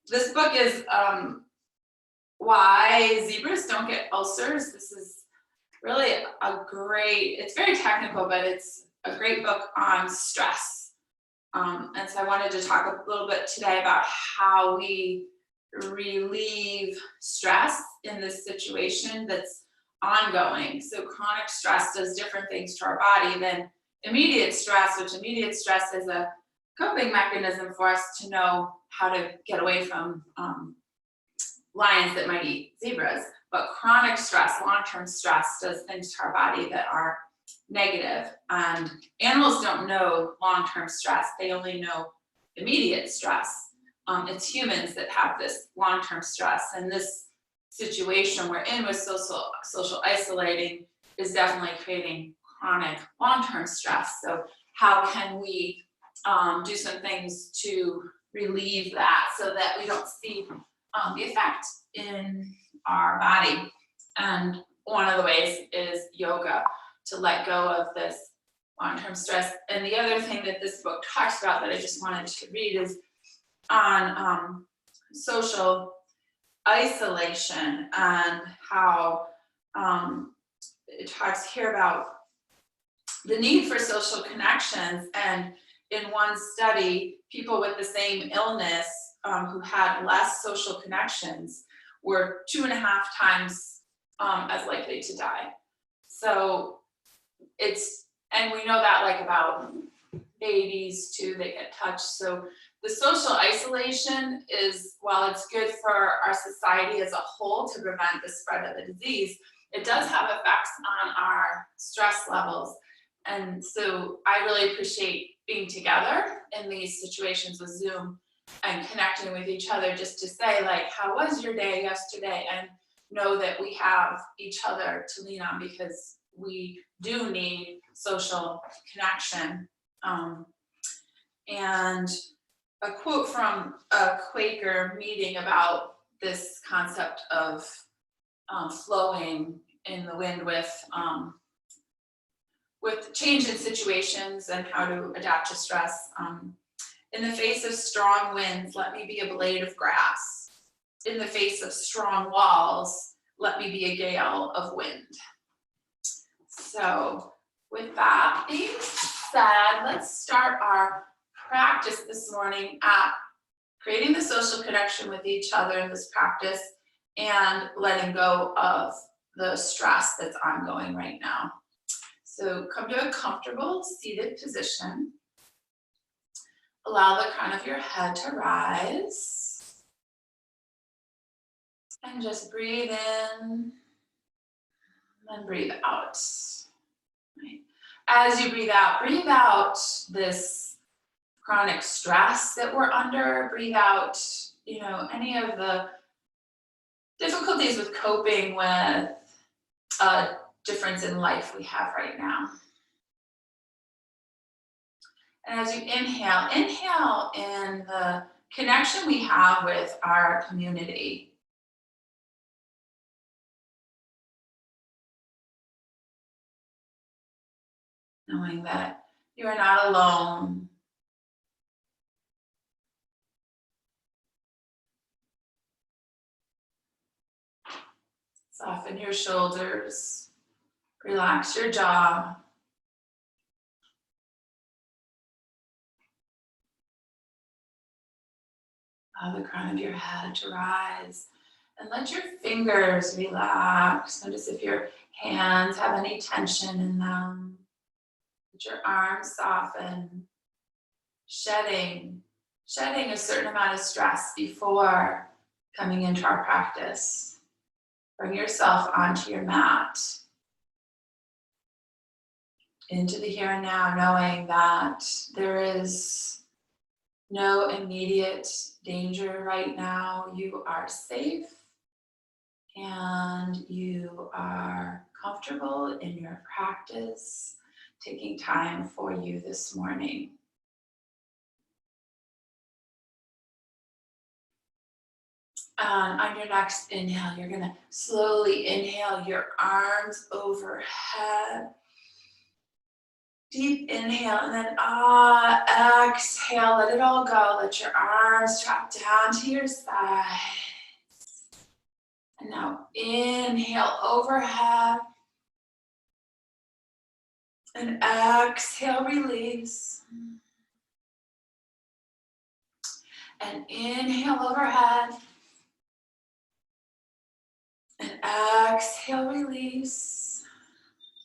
This book is Why Zebras Don't Get Ulcers. This is really it's very technical, but it's a great book on stress. And so I wanted to talk a little bit today about how we relieve stress in this situation that's ongoing. So chronic stress does different things to our body than immediate stress, which immediate stress is a coping mechanism for us to know how to get away from lions that might eat zebras. But chronic stress, long-term stress, does things to our body that are negative. And animals don't know long-term stress, they only know immediate stress. It's humans that have this long-term stress. And this situation we're in with social isolating is definitely creating chronic long-term stress. So how can we do some things to relieve that so that we don't see the effect in our body? And one of the ways is yoga, to let go of this long-term stress. And the other thing that this book talks about that I just wanted to read is on social isolation, and how it talks here about the need for social connections. And in one study, people with the same illness who had less social connections were 2.5 times as likely to die. So and we know that like about babies too, they get touched. So the social isolation is, while it's good for our society as a whole to prevent the spread of the disease, it does have effects on our stress levels. And so I really appreciate being together in these situations with Zoom and connecting with each other, just to say, like, how was your day yesterday? And know that we have each other to lean on, because we do need social connection. And a quote from a Quaker meeting about this concept of flowing in the wind with change in situations and how to adapt to stress. In the face of strong winds, let me be a blade of grass. In the face of strong walls, let me be a gale of wind. So with that being said, let's start our practice this morning at creating the social connection with each other in this practice and letting go of the stress that's ongoing right now. So come to a comfortable seated position. Allow the crown of your head to rise. And just breathe in and breathe out. Right. As you breathe out this chronic stress that we're under. Breathe out, any of the difficulties with coping with a difference in life we have right now. And as you inhale in the connection we have with our community. Knowing that you are not alone. Soften your shoulders. Relax your jaw. Allow the crown of your head to rise. And let your fingers relax. Notice if your hands have any tension in them. Let your arms soften. Shedding a certain amount of stress before coming into our practice. Bring yourself onto your mat. Into the here and now, knowing that there is no immediate danger right now. You are safe and you are comfortable in your practice, taking time for you this morning. On your next inhale, you're going to slowly inhale your arms overhead. Deep inhale and then exhale, let it all go. Let your arms drop down to your sides. And now inhale overhead. And exhale, release. And inhale overhead. And exhale, release.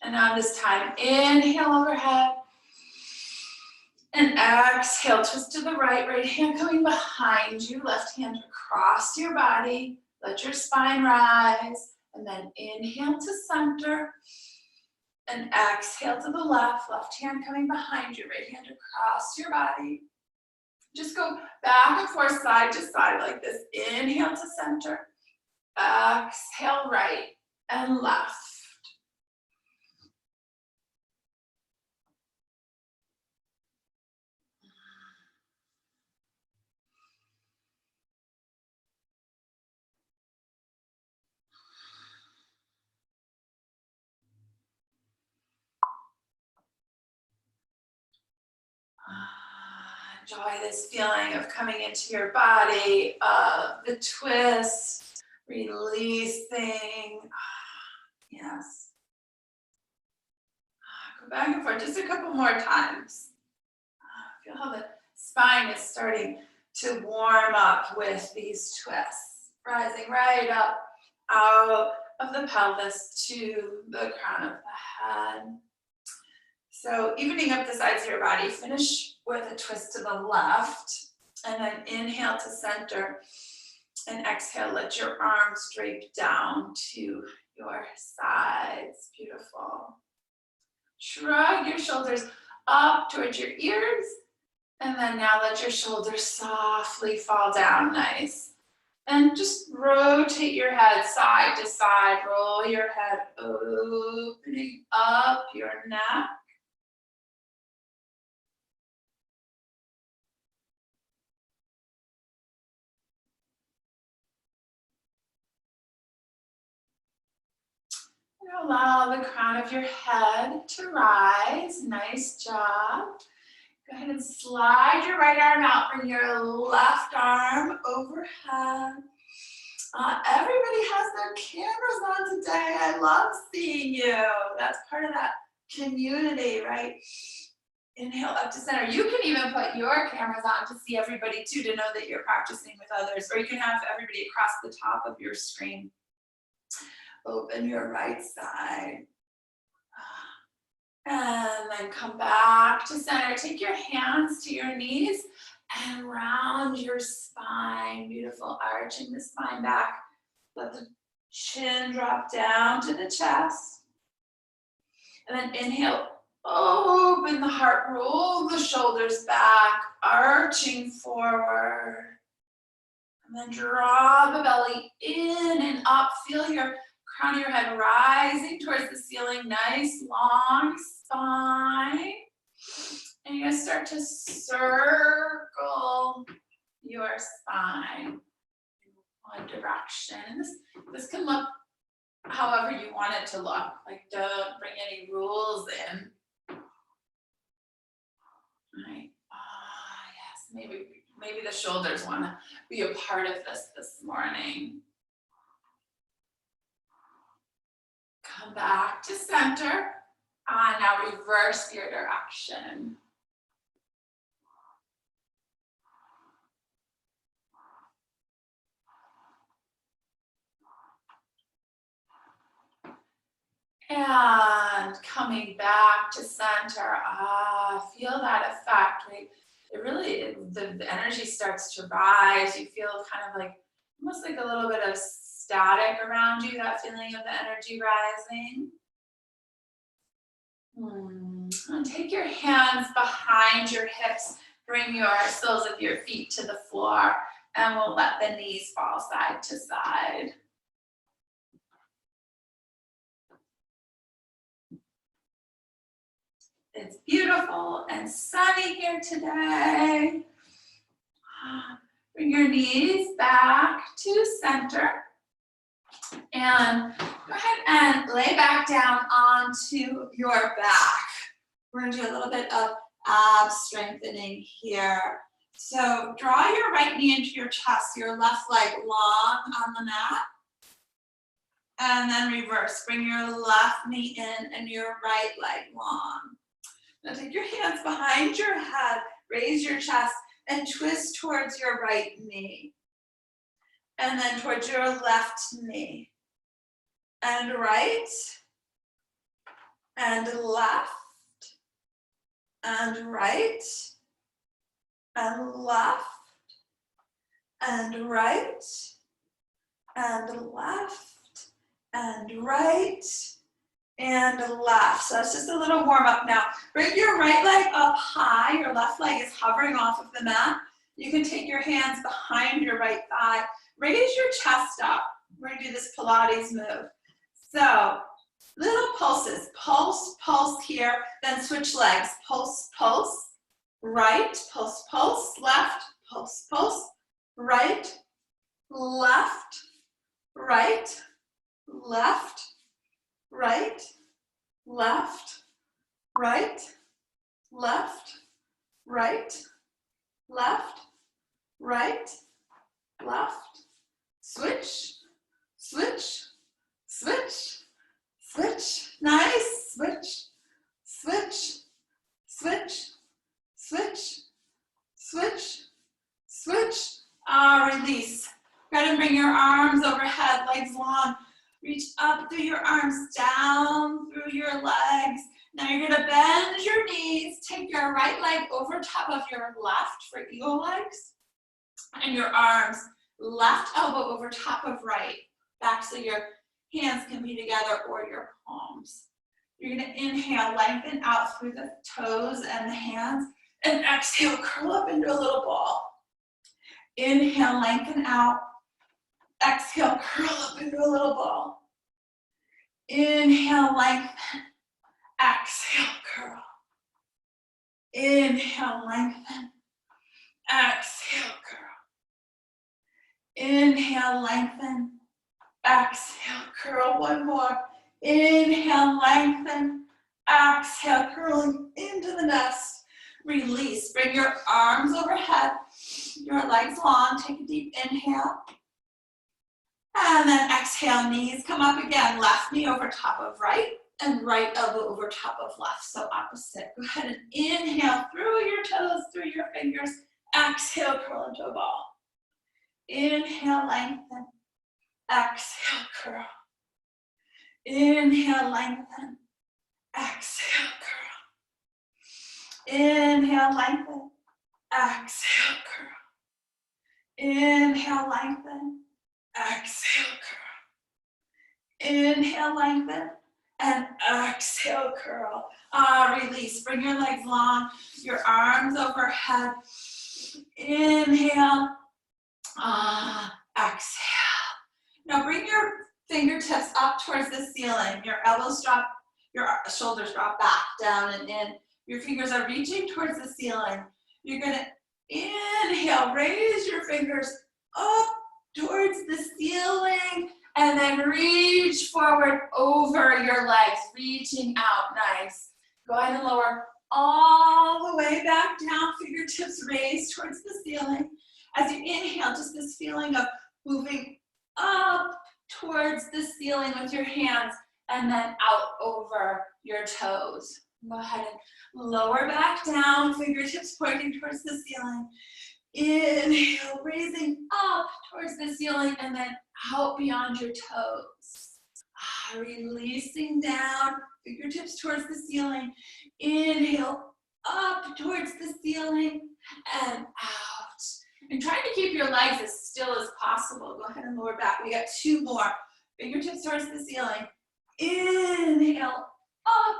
And now this time, inhale overhead. And exhale, twist to the right, right hand coming behind you, left hand across your body. Let your spine rise. And then inhale to center. And exhale to the left, left hand coming behind you, right hand across your body. Just go back and forth, side to side like this. Inhale to center. Exhale, right and left. Enjoy this feeling of coming into your body, the twist, releasing. Yes. Go back and forth just a couple more times. Feel how the spine is starting to warm up with these twists. Rising right up out of the pelvis to the crown of the head. So evening up the sides of your body, finish with a twist to the left, and then inhale to center, and exhale, let your arms drape down to your sides. Beautiful. Shrug your shoulders up towards your ears, and then now let your shoulders softly fall down, nice. And just rotate your head side to side, roll your head, opening up your neck. Allow the crown of your head to rise. Nice job. Go ahead and slide your right arm out. Bring your left arm overhead. Everybody has their cameras on today. I love seeing you. That's part of that community, right? Inhale up to center. You can even put your cameras on to see everybody too, to know that you're practicing with others. Or you can have everybody across the top of your screen. Open your right side. And then come back to center. Take your hands to your knees and round your spine. Beautiful, arching the spine back. Let the chin drop down to the chest. And then inhale, open the heart, roll the shoulders back, arching forward. And then draw the belly in and up. Feel your crown of your head rising towards the ceiling. Nice long spine. And you're going to start to circle your spine in one direction. And this can look however you want it to look. Like, don't bring any rules in. Right. Yes, maybe the shoulders want to be a part of this morning. Come back to center. Now reverse your direction. And coming back to center, feel that effect, right? The energy starts to rise. You feel kind of like, almost like a little bit of static around you, that feeling of the energy rising. And take your hands behind your hips, bring your soles of your feet to the floor, and we'll let the knees fall side to side. It's beautiful and sunny here today. Bring your knees back to center. And go ahead and lay back down onto your back. We're gonna do a little bit of ab strengthening here. So draw your right knee into your chest, your left leg long on the mat. And then reverse, bring your left knee in and your right leg long. Now take your hands behind your head, raise your chest, and twist towards your right knee. And then towards your left knee. And right, and left, and right, and left, and right, and left, and right, and left. So that's just a little warm up now. Bring your right leg up high. Your left leg is hovering off of the mat. You can take your hands behind your right thigh. Raise your chest up. We're gonna do this Pilates move. So little pulses, pulse, pulse here, then switch legs. Pulse, pulse, right, pulse, pulse, left, pulse, pulse, right, left, right, left, right, left, right, left, right, left, right, left, switch, switch, switch, switch, nice, switch, switch, switch, switch, switch, switch, release. Go ahead and bring your arms overhead, legs long. Reach up through your arms, down through your legs. Now you're gonna bend your knees, take your right leg over top of your left for eagle legs, and your arms, left elbow over top of right, back so your hands can be together or your palms. You're gonna inhale, lengthen out through the toes and the hands, and exhale, curl up into a little ball. Inhale, lengthen out. Exhale, curl up into a little ball. Inhale, lengthen. Exhale, curl. Inhale, lengthen. Exhale, curl. Inhale, lengthen. Exhale, curl. One more. Inhale, lengthen. Exhale, curling into the nest. Release. Bring your arms overhead, your legs long. Take a deep inhale. And then exhale, knees come up again. Left knee over top of right, and right elbow over top of left. So opposite. Go ahead and inhale through your toes, through your fingers. Exhale, curl into a ball. Inhale, lengthen. Exhale, curl. Inhale, lengthen. Exhale, curl. Inhale, lengthen. Exhale, curl. Inhale, lengthen. Exhale, curl. Inhale, lengthen. And exhale, curl. Release. Bring your legs long. Your arms overhead. Inhale. Exhale. Now bring your fingertips up towards the ceiling. Your elbows drop, your shoulders drop back, down and in. Your fingers are reaching towards the ceiling. You're gonna inhale, raise your fingers up towards the ceiling, and then reach forward over your legs, reaching out, nice. Go ahead and lower all the way back down, fingertips raised towards the ceiling. As you inhale, just this feeling of moving up towards the ceiling with your hands, and then out over your toes. Go ahead and lower back down, fingertips pointing towards the ceiling. Inhale, raising up towards the ceiling, and then out beyond your toes. Releasing down, fingertips towards the ceiling. Inhale, up towards the ceiling, and out. And try to keep your legs as still as possible. Go ahead and lower back. We got two more. Fingertips towards the ceiling. Inhale, up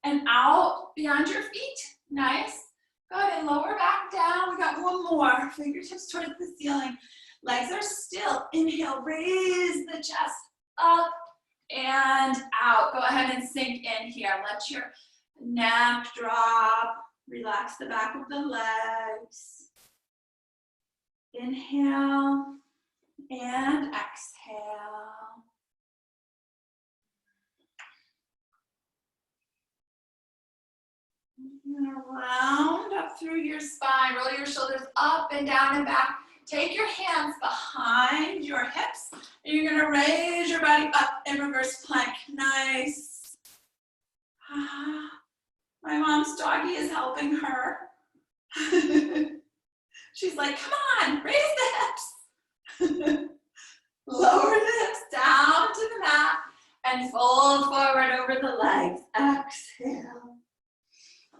and out beyond your feet. Nice. Go ahead and lower back down. We got one more. Fingertips towards the ceiling. Legs are still. Inhale, raise the chest up and out. Go ahead and sink in here. Let your neck drop. Relax the back of the legs. Inhale and exhale. through your spine. Roll your shoulders up and down and back. Take your hands behind your hips. And you're gonna raise your body up in reverse plank. Nice. My mom's doggy is helping her. She's like, come on, raise the hips. Lower the hips down to the mat and fold forward over the legs. Exhale.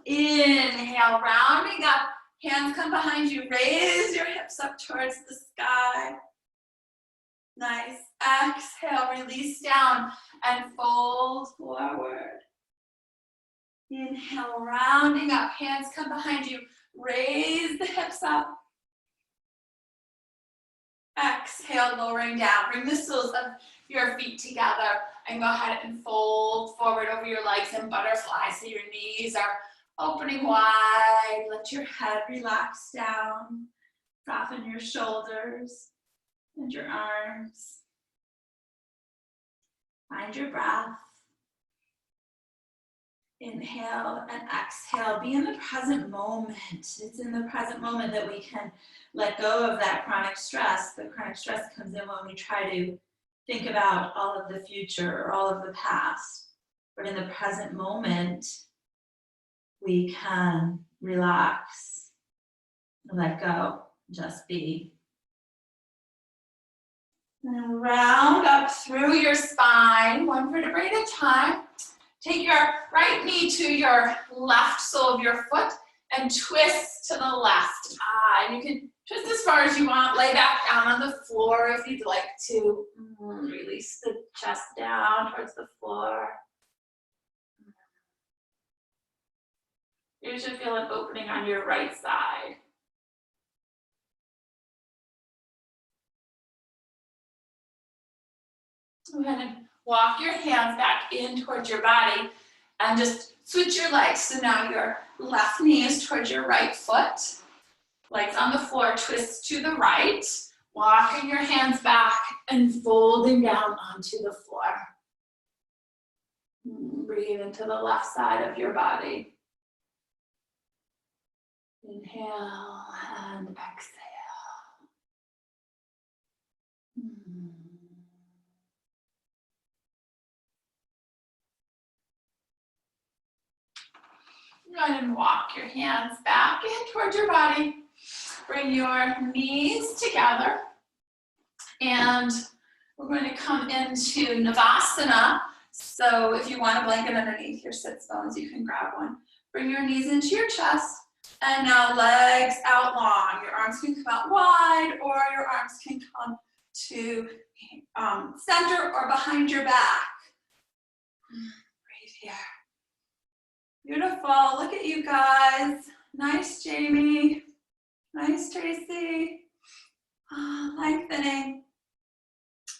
Inhale, rounding up. Hands come behind you. Raise your hips up towards the sky. Nice. Exhale, release down and fold forward. Inhale, rounding up. Hands come behind you. Raise the hips up. Exhale, lowering down. Bring the soles of your feet together and go ahead and fold forward over your legs and butterfly so your knees are opening wide. Let your head relax down. Soften your shoulders and your arms. Find your breath. Inhale and exhale. Be in the present moment. It's in the present moment that we can let go of that chronic stress. The chronic stress comes in when we try to think about all of the future or all of the past. But in the present moment, we can relax, let go, just be. And round up through your spine, one vertebrae at a time. Take your right knee to your left sole of your foot and twist to the left. And you can twist as far as you want. Lay back down on the floor if you'd like to. Release the chest down towards the floor. You should feel an opening on your right side. Go ahead and walk your hands back in towards your body and just switch your legs. So now your left knee is towards your right foot. Legs on the floor, twist to the right. Walking your hands back and folding down onto the floor. Breathe into the left side of your body. Inhale and exhale. Go ahead and walk your hands back in towards your body. Bring your knees together. And we're going to come into Navasana. So if you want a blanket underneath your sits bones, you can grab one. Bring your knees into your chest. And now legs out long. Your arms can come out wide or your arms can come to center or behind your back. Right here. Beautiful. Look at you guys. Nice, Jamie. Nice, Tracy. Lengthening.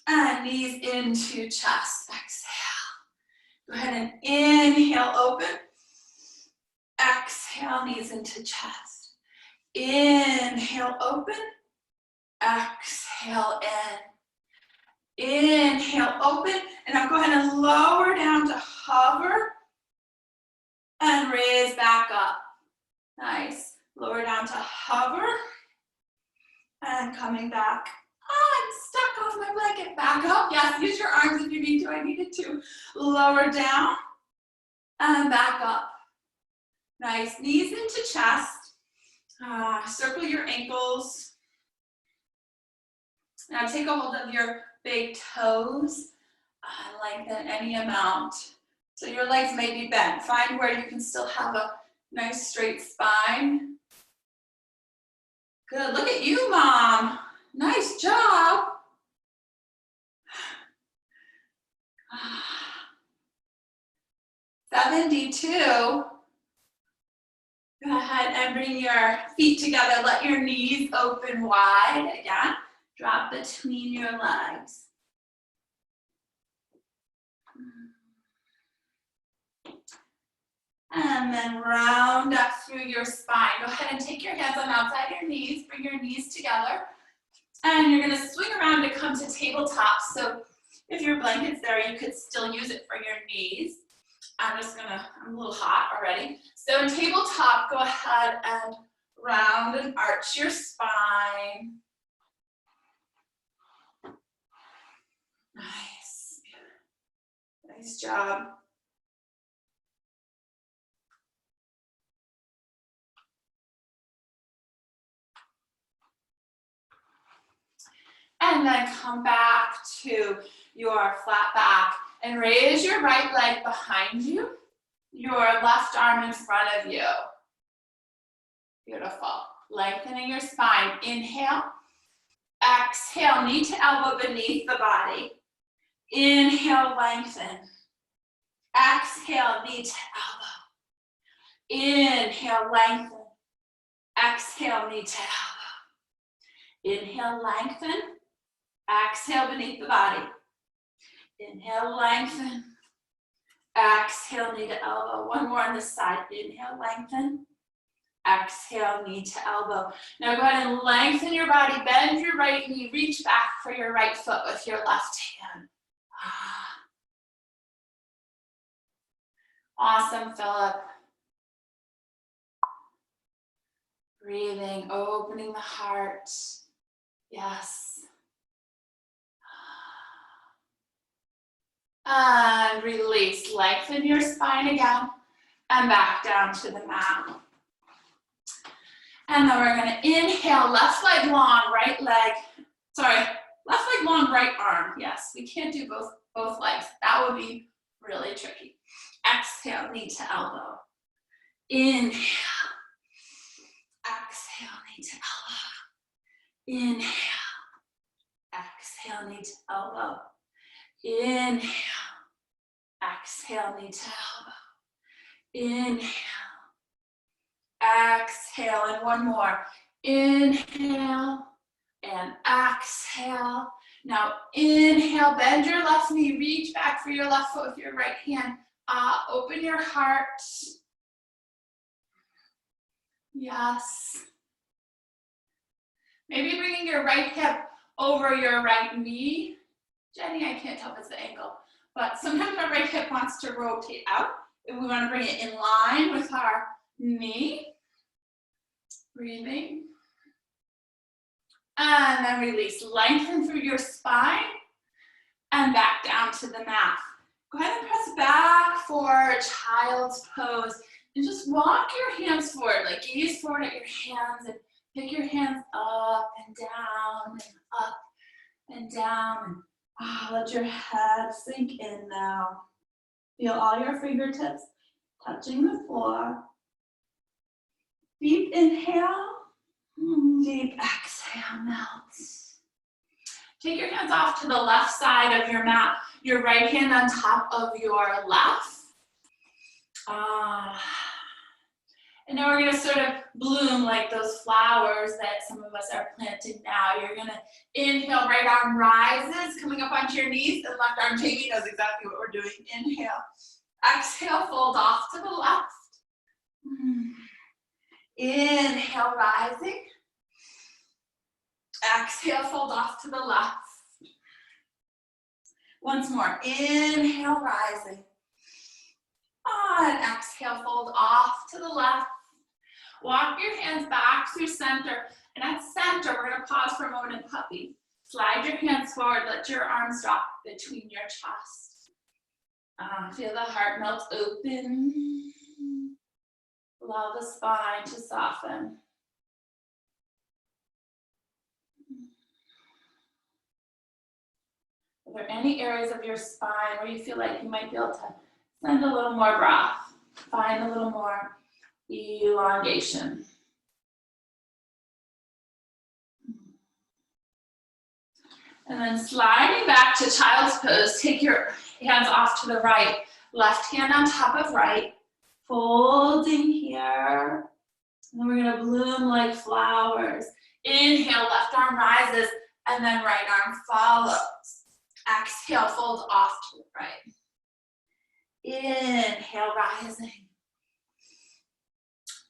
And knees into chest. Exhale. Go ahead and inhale, open. Exhale, knees into chest. Inhale, open. Exhale, in. Inhale, open. And now go ahead and lower down to hover. And raise back up. Nice. Lower down to hover. And coming back. I'm stuck on my blanket. Back up. Yes, use your arms if you need to. I needed to. Lower down. And back up. Nice. Knees into chest. Circle your ankles. Now take a hold of your big toes. Lengthen any amount. So your legs may be bent. Find where you can still have a nice straight spine. Good. Look at you, Mom. Nice job. 72. Go ahead and bring your feet together. Let your knees open wide. Again, drop between your legs. And then round up through your spine. Go ahead and take your hands on outside your knees. Bring your knees together. And you're going to swing around to come to tabletop. So if your blanket's there, you could still use it for your knees. I'm a little hot already. So in tabletop, go ahead and round and arch your spine. Nice. Nice job. And then come back to your flat back and raise your right leg behind you, your left arm in front of you. Beautiful. Lengthening your spine. Inhale. Exhale, knee to elbow beneath the body. Inhale, lengthen. Exhale, knee to elbow. Inhale, lengthen. Exhale, knee to elbow. Inhale, lengthen. Exhale, beneath the body. Inhale, lengthen. Exhale, knee to elbow. One more on this side. Inhale, lengthen. Exhale, knee to elbow. Now go ahead and lengthen your body. Bend your right knee. Reach back for your right foot with your left hand. Awesome, Philip. Breathing, opening the heart. Yes. And release. Lengthen your spine again and back down to the mat. And then we're going to inhale, left leg long, right leg. Sorry, left leg long, right arm. Yes, we can't do both legs. That would be really tricky. Exhale, knee to elbow. Inhale. Exhale, knee to elbow. Inhale. Exhale, knee to elbow. Inhale. Exhale, knee to elbow. Inhale. Exhale, and one more. Inhale and exhale. Now inhale, bend your left knee, reach back for your left foot with your right hand. Open your heart. Yes. Maybe bringing your right hip over your right knee. Jenny, I can't tell if it's the ankle, but sometimes our right hip wants to rotate out. If we want to bring it in line with our knee. Breathing. And then release. Lengthen through your spine and back down to the mat. Go ahead and press back for child's pose and just walk your hands forward, like gaze forward at your hands and pick your hands up and down and up and down. And let your head sink in now. Feel all your fingertips touching the floor. Deep inhale, deep exhale, melt. Take your hands off to the left side of your mat, your right hand on top of your left. And now we're gonna sort of bloom like those flowers that some of us are planting now. You're gonna inhale, right arm rises, coming up onto your knees, and left arm, Jamie knows exactly what we're doing. Inhale, exhale, fold off to the left. Inhale, rising. Exhale, fold off to the left. Once more, inhale, rising. And exhale, fold off to the left. Walk your hands back through center. And at center, we're gonna pause for a moment in puppy. Slide your hands forward, let your arms drop between your chest. Feel the heart melt open. Allow the spine to soften. Are there any areas of your spine where you feel like you might be able to send a little more breath? Find a little more elongation. And then sliding back to child's pose, take your hands off to the right, left hand on top of right. Folding here, and we're gonna bloom like flowers. Inhale, left arm rises, and then right arm follows. Exhale, fold off to the right. Inhale, rising.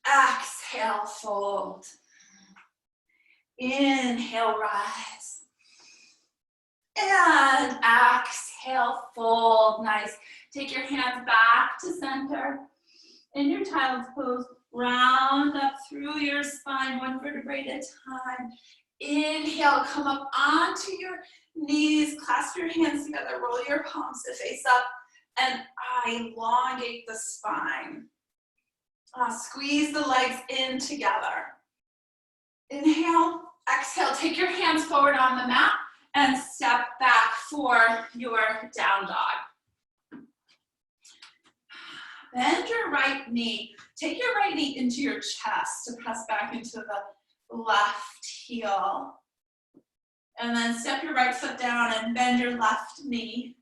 Exhale, fold. Inhale, rise. And exhale, fold. Nice. Take your hands back to center. In your child's pose, Round up through your spine, one vertebrae at a time. Inhale, come up onto your knees, clasp your hands together, roll your palms to face up, and elongate the spine. Squeeze the legs in together. Inhale, exhale, take your hands forward on the mat and step back for your down dog. Bend your right knee. Take your right knee into your chest to press back into the left heel. And then step your right foot down and bend your left knee,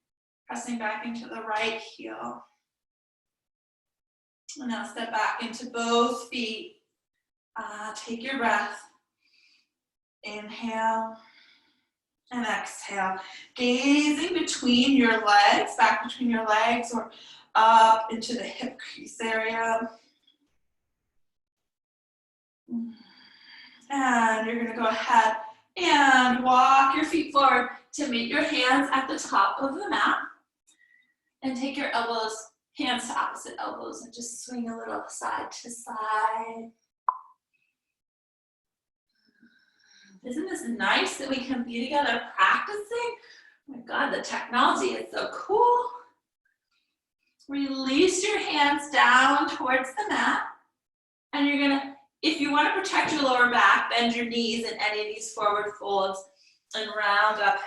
pressing back into the right heel. And now step back into both feet. Take your breath. Inhale and exhale. Gazing between your legs, back between your legs, or up into the hip crease area. And you're going to go ahead and walk your feet forward to meet your hands at the top of the mat. And take your elbows, hands to opposite elbows, and just swing a little side to side. Isn't this nice that we can be together practicing? Oh my God, the technology is so cool. Release your hands down towards the mat. And you're gonna, if you wanna protect your lower back, bend your knees in any of these forward folds and round up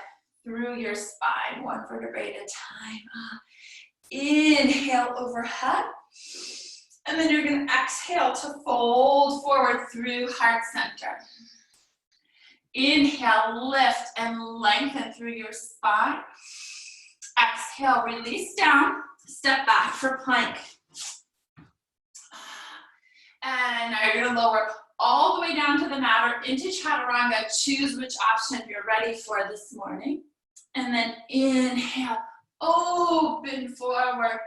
through your spine, one vertebrae at a time. Inhale overhead. And then you're gonna exhale to fold forward through heart center. Inhale, lift and lengthen through your spine. Exhale, release down, step back for plank. And now you're gonna lower all the way down to the mat or into chaturanga. Choose which option you're ready for this morning. And then inhale, open forward.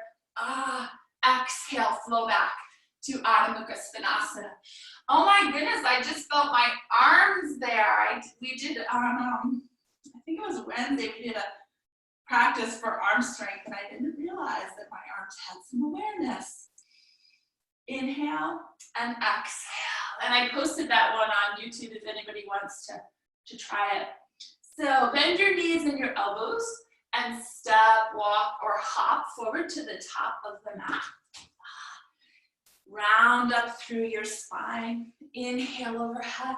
Exhale, flow back to Adho Mukha Svanasana. Oh my goodness, I just felt my arms there. We did, I think it was Wednesday, we did a practice for arm strength, and I didn't realize that my arms had some awareness. Inhale and exhale. And I posted that one on YouTube if anybody wants to try it. So bend your knees and your elbows and step, walk, or hop forward to the top of the mat. Round up through your spine. Inhale overhead.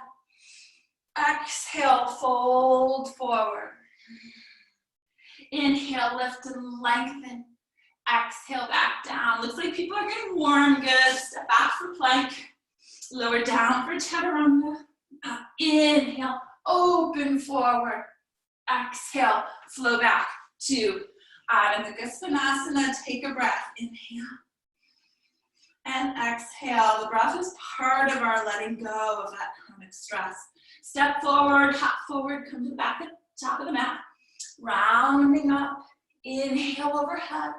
Exhale, fold forward. Inhale, lift and lengthen. Exhale, back down. Looks like people are getting warm. Good. Step back for plank. Lower down for chaturanga. Inhale, open forward. Exhale, flow back to Adho Mukha Svanasana. Take a breath. Inhale. And exhale. The breath is part of our letting go of that chronic stress. Step forward, hop forward, come to the back at the top of the mat. Rounding up. Inhale overhead.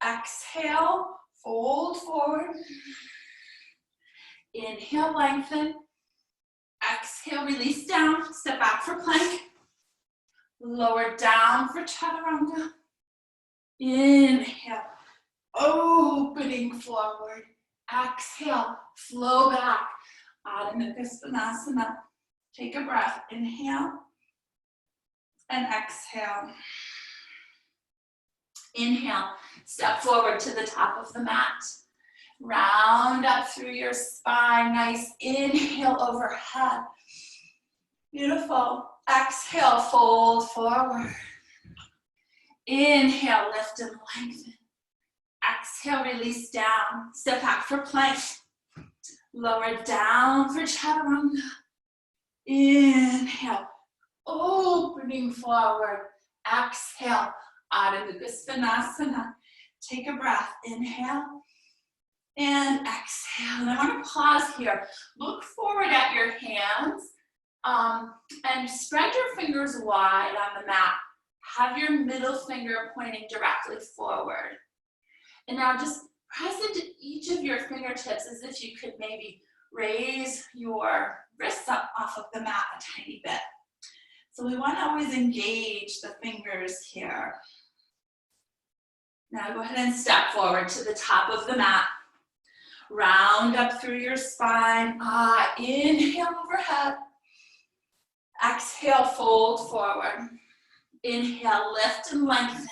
Exhale, fold forward. Inhale, lengthen. Exhale, release down. Step back for plank. Lower down for chaturanga. Inhale. Opening forward. Exhale, flow back. Adho Mukha Svanasana. Take a breath. Inhale and exhale. Inhale, step forward to the top of the mat. Round up through your spine. Nice inhale overhead. Beautiful. Exhale, fold forward. Inhale, lift and lengthen. Exhale, release down. Step back for plank. Lower down for chaturanga. Inhale, opening forward. Exhale, Adho Mukha Svanasana. Take a breath. Inhale and exhale. And I want to pause here. Look forward at your hands and spread your fingers wide on the mat. Have your middle finger pointing directly forward. And now just press into each of your fingertips as if you could maybe raise your wrists up off of the mat a tiny bit. So we want to always engage the fingers here. Now go ahead and step forward to the top of the mat. Round up through your spine. Inhale overhead. Exhale, fold forward. Inhale, lift and lengthen.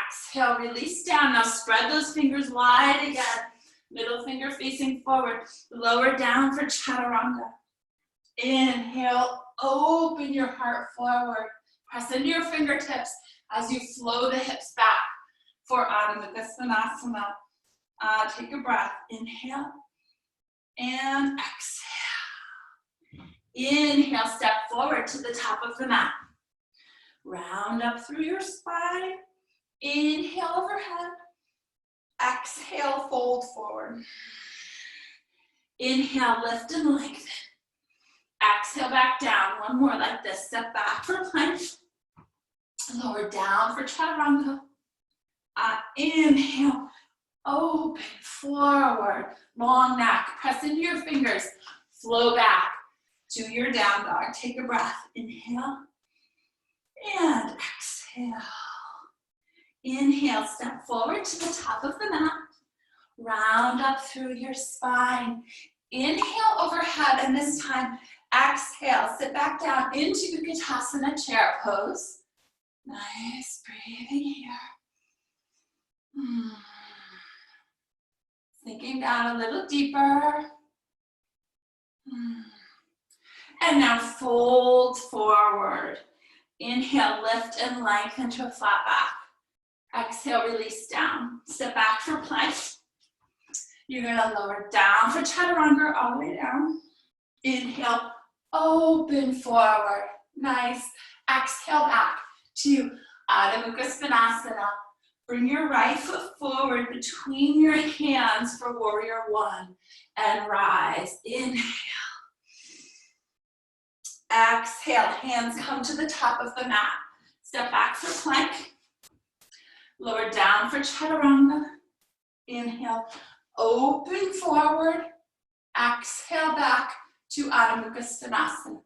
Exhale, release down. Now spread those fingers wide again. Middle finger facing forward. Lower down for chaturanga. Inhale, open your heart forward. Press into your fingertips as you flow the hips back for Adho Mukha Svanasana. Take a breath. Inhale and exhale. Inhale, step forward to the top of the mat. Round up through your spine. Inhale overhead. Exhale, fold forward. Inhale, lift and lengthen. Exhale, back down. One more like this. Step back for plank. Lower down for chaturanga. Inhale, open forward. Long neck. Press into your fingers. Flow back to your down dog. Take a breath. Inhale and exhale. Inhale, step forward to the top of the mat. Round up through your spine. Inhale overhead, and this time, exhale. Sit back down into Utkatasana chair pose. Nice, breathing here. Sinking down a little deeper. And now fold forward. Inhale, lift and lengthen to a flat back. Exhale, release down. Step back for plank. You're gonna lower down for chaturanga all the way down. Inhale, open forward. Nice. Exhale back to Adho Mukha Svanasana. Bring your right foot forward between your hands for warrior one and rise. Inhale. Exhale, hands come to the top of the mat. Step back for plank. Lower down for chaturanga. Inhale, open forward. Exhale back to Adho Mukha Svanasana.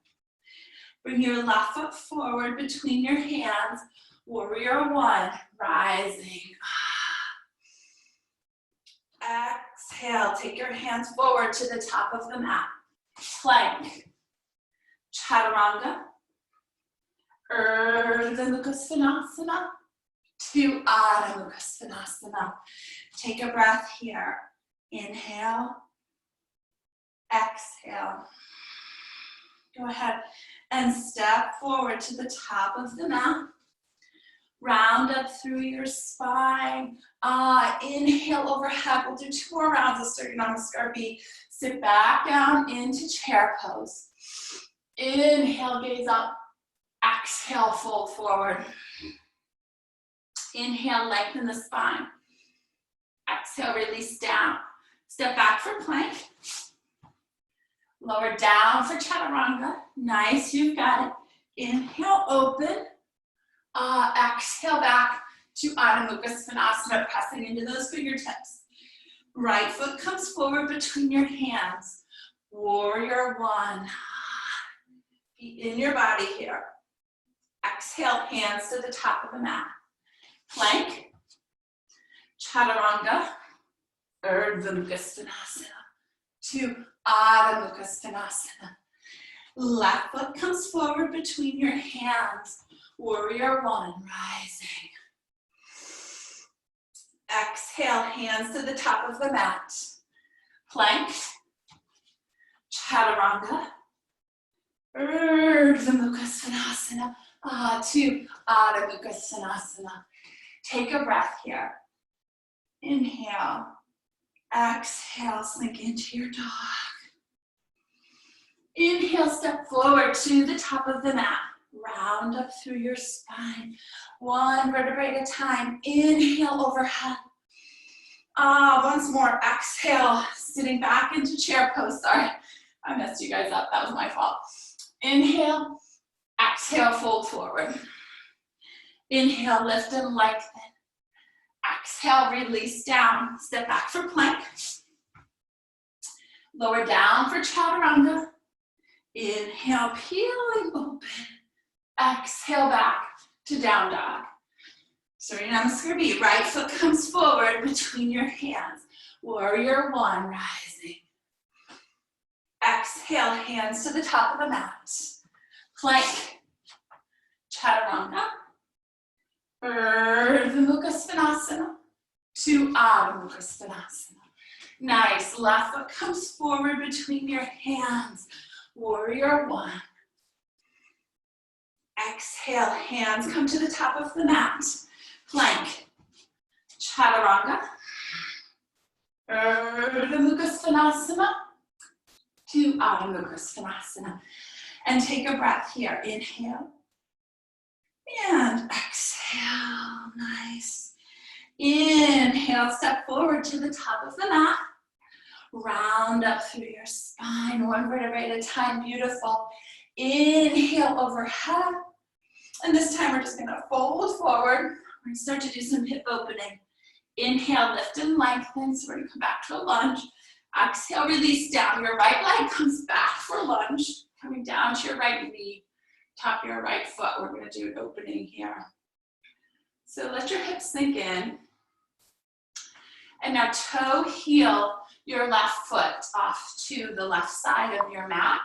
Bring your left foot forward between your hands. Warrior one, rising. Exhale, take your hands forward to the top of the mat. Plank. Chaturanga, Urdhva Mukha Svanasana to Adho Mukha Svanasana. Take a breath here. Inhale, exhale. Go ahead and step forward to the top of the mat. Round up through your spine. Inhale overhead. We'll do 2 more rounds of Surya Namaskar B. Sit back down into chair pose. Inhale, gaze up. Exhale, fold forward. Inhale, lengthen the spine. Exhale, release down. Step back for plank. Lower down for chaturanga. Nice, you've got it. Inhale, open. Exhale back to Adho Mukha Svanasana, pressing into those fingertips. Right foot comes forward between your hands. Warrior one. Be in your body here. Exhale, hands to the top of the mat. Plank. Chaturanga. Urdhva Mukha Svanasana to Adho Mukha Svanasana. Left foot comes forward between your hands. Warrior one, rising. Exhale, hands to the top of the mat. Plank. Chaturanga. Urdhva Mukha Svanasana to Adho Mukha Svanasana. Take a breath here. Inhale. Exhale, sink into your dog. Inhale, step forward to the top of the mat. Round up through your spine. 1 vertebrae at a time. Inhale overhead. Once more, exhale, sitting back into chair pose. Sorry, I messed you guys up, that was my fault. Inhale, exhale, fold forward. Inhale, lift and lengthen. Exhale, release down. Step back for plank. Lower down for chaturanga. Inhale, peeling open. Exhale back to down dog. Surya Namaskar B. Right foot comes forward between your hands. Warrior one, rising. Exhale, hands to the top of the mat. Plank, chaturanga. Urdhva Mukha Svanasana to Adho Mukha Svanasana. Nice, left foot comes forward between your hands. Warrior one. Exhale, hands come to the top of the mat. Plank, chaturanga. Urdhva Mukha Svanasana to Adho Mukha Svanasana. And take a breath here. Inhale. And exhale, nice. Inhale, step forward to the top of the mat. Round up through your spine, one vertebrae at a time, beautiful. Inhale overhead. And this time we're just gonna fold forward. We're gonna start to do some hip opening. Inhale, lift and lengthen, so we're gonna come back to a lunge. Exhale, release down. Your right leg comes back for lunge, coming down to your right knee. Top of your right foot, we're gonna do an opening here. So let your hips sink in. And now toe heel your left foot off to the left side of your mat.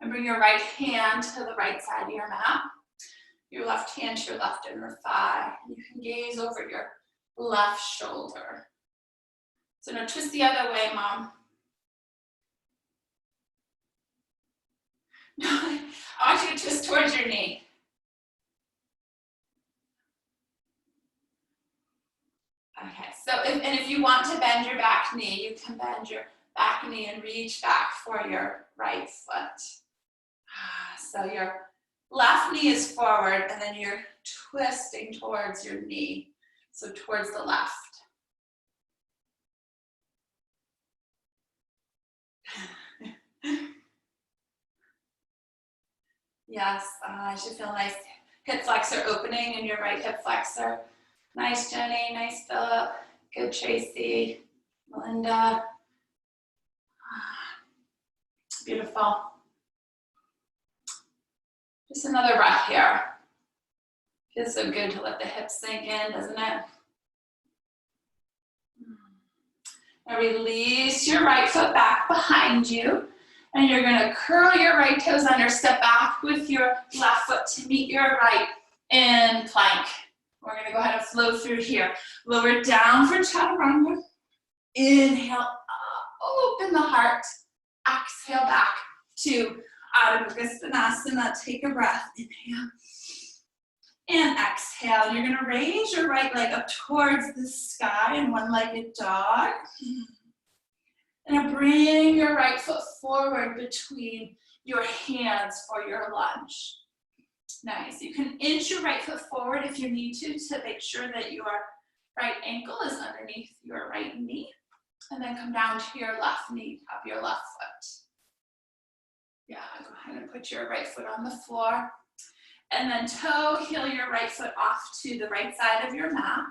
And bring your right hand to the right side of your mat. Your left hand to your left inner thigh. And you can gaze over your left shoulder. So now twist the other way, Mom. No, I want you to twist towards your knee. Okay, so if you want to bend your back knee, you can bend your back knee and reach back for your right foot. So your left knee is forward and then you're twisting towards your knee, so towards the left. Yes, I should feel nice hip flexor opening in your right hip flexor. Nice, Jenny. Nice, Philip. Good, Tracy. Melinda. Beautiful. Just another breath here. Feels so good to let the hips sink in, doesn't it? Now release your right foot back behind you. And you're gonna curl your right toes under, step back with your left foot to meet your right in plank. We're gonna go ahead and flow through here. Lower down for chaturanga. Inhale, up, open the heart. Exhale back to Adho Mukha Svanasana. Take a breath, inhale. And exhale, you're gonna raise your right leg up towards the sky in one-legged dog. And now bring your right foot forward between your hands for your lunge. Nice. You can inch your right foot forward if you need to make sure that your right ankle is underneath your right knee. And then come down to your left knee, top of your left foot. Yeah, go ahead and put your right foot on the floor. And then toe heel your right foot off to the right side of your mat.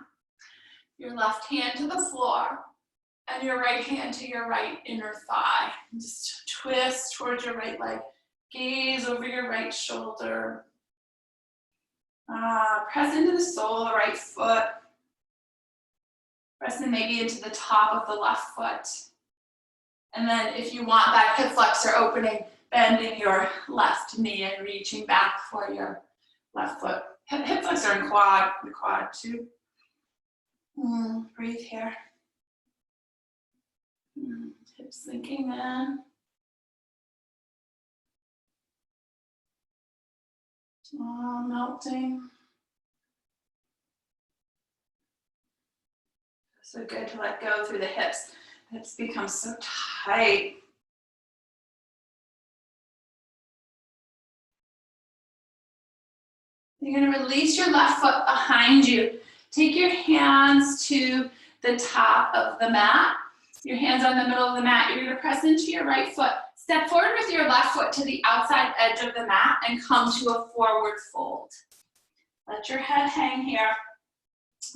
Your left hand to the floor. And your right hand to your right inner thigh. And just twist towards your right leg. Gaze over your right shoulder. Press into the sole of the right foot. Press in maybe into the top of the left foot. And then if you want that hip flexor opening, bending your left knee and reaching back for your left foot. Hip flexor and quad, the quad too. Breathe here. Hips sinking in. Melting. So good to let go through the hips. The hips become so tight. You're going to release your left foot behind you. Take your hands to the top of the mat. Your hands are in the middle of the mat. You're going to press into your right foot. Step forward with your left foot to the outside edge of the mat and come to a forward fold. Let your head hang here.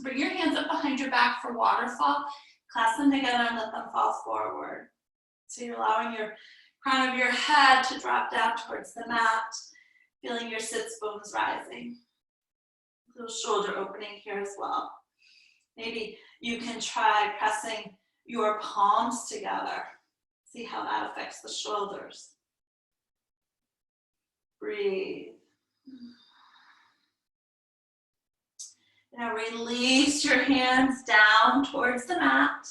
Bring your hands up behind your back for waterfall. Clasp them together and let them fall forward. So you're allowing your crown of your head to drop down towards the mat, feeling your sits bones rising. A little shoulder opening here as well. Maybe you can try pressing your palms together. See how that affects the shoulders. Breathe. Now release your hands down towards the mat.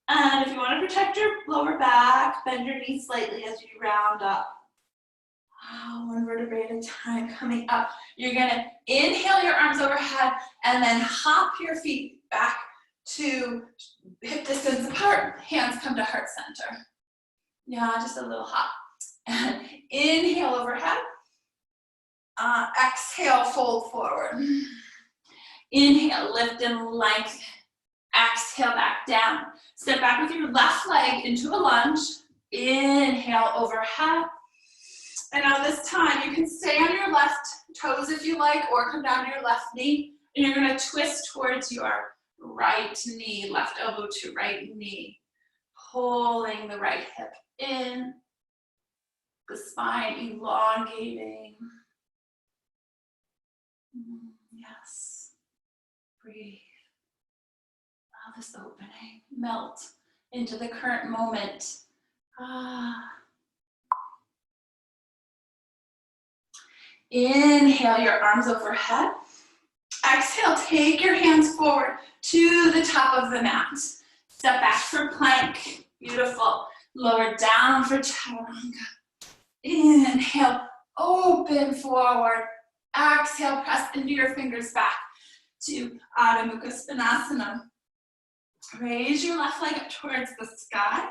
And if you want to protect your lower back, bend your knees slightly as you round up. One vertebrae at a time coming up. You're gonna inhale your arms overhead and then hop your feet back to hip distance apart. Hands come to heart center. Yeah, just a little hop. And inhale overhead. Exhale, fold forward. Inhale, lift and lengthen. Exhale, back down. Step back with your left leg into a lunge. Inhale, overhead. And now this time, you can stay on your left toes if you like, or come down to your left knee. And you're gonna twist towards your right knee, left elbow to right knee. Pulling the right hip in. The spine elongating. Yes. Breathe. Allow this opening. Melt into the current moment. Inhale your arms overhead. Exhale, take your hands forward to the top of the mat. Step back for plank. Beautiful. Lower down for chaturanga. Inhale, open forward. Exhale, press into your fingers back to Adho Mukha Svanasana. Raise your left leg up towards the sky.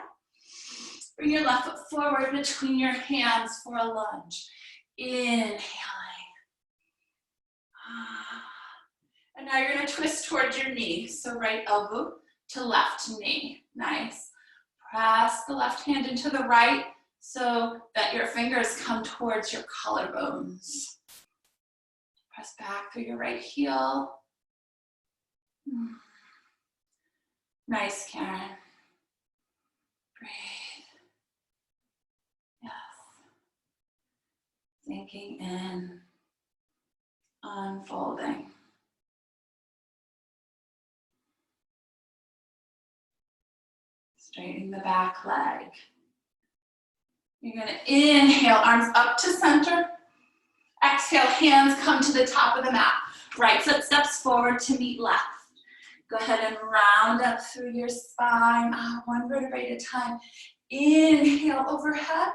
Bring your left foot forward between your hands for a lunge. Inhaling. And now you're going to twist towards your knee. So right elbow to left knee. Nice. Press the left hand into the right so that your fingers come towards your collarbones. Press back through your right heel. Nice, Karen. Breathe. Yes. Sinking in. Unfolding. Straightening the back leg. You're going to inhale, arms up to center. Exhale, hands come to the top of the mat. Right foot steps forward to meet left. Go ahead and round up through your spine, one vertebrae at a time. Inhale overhead.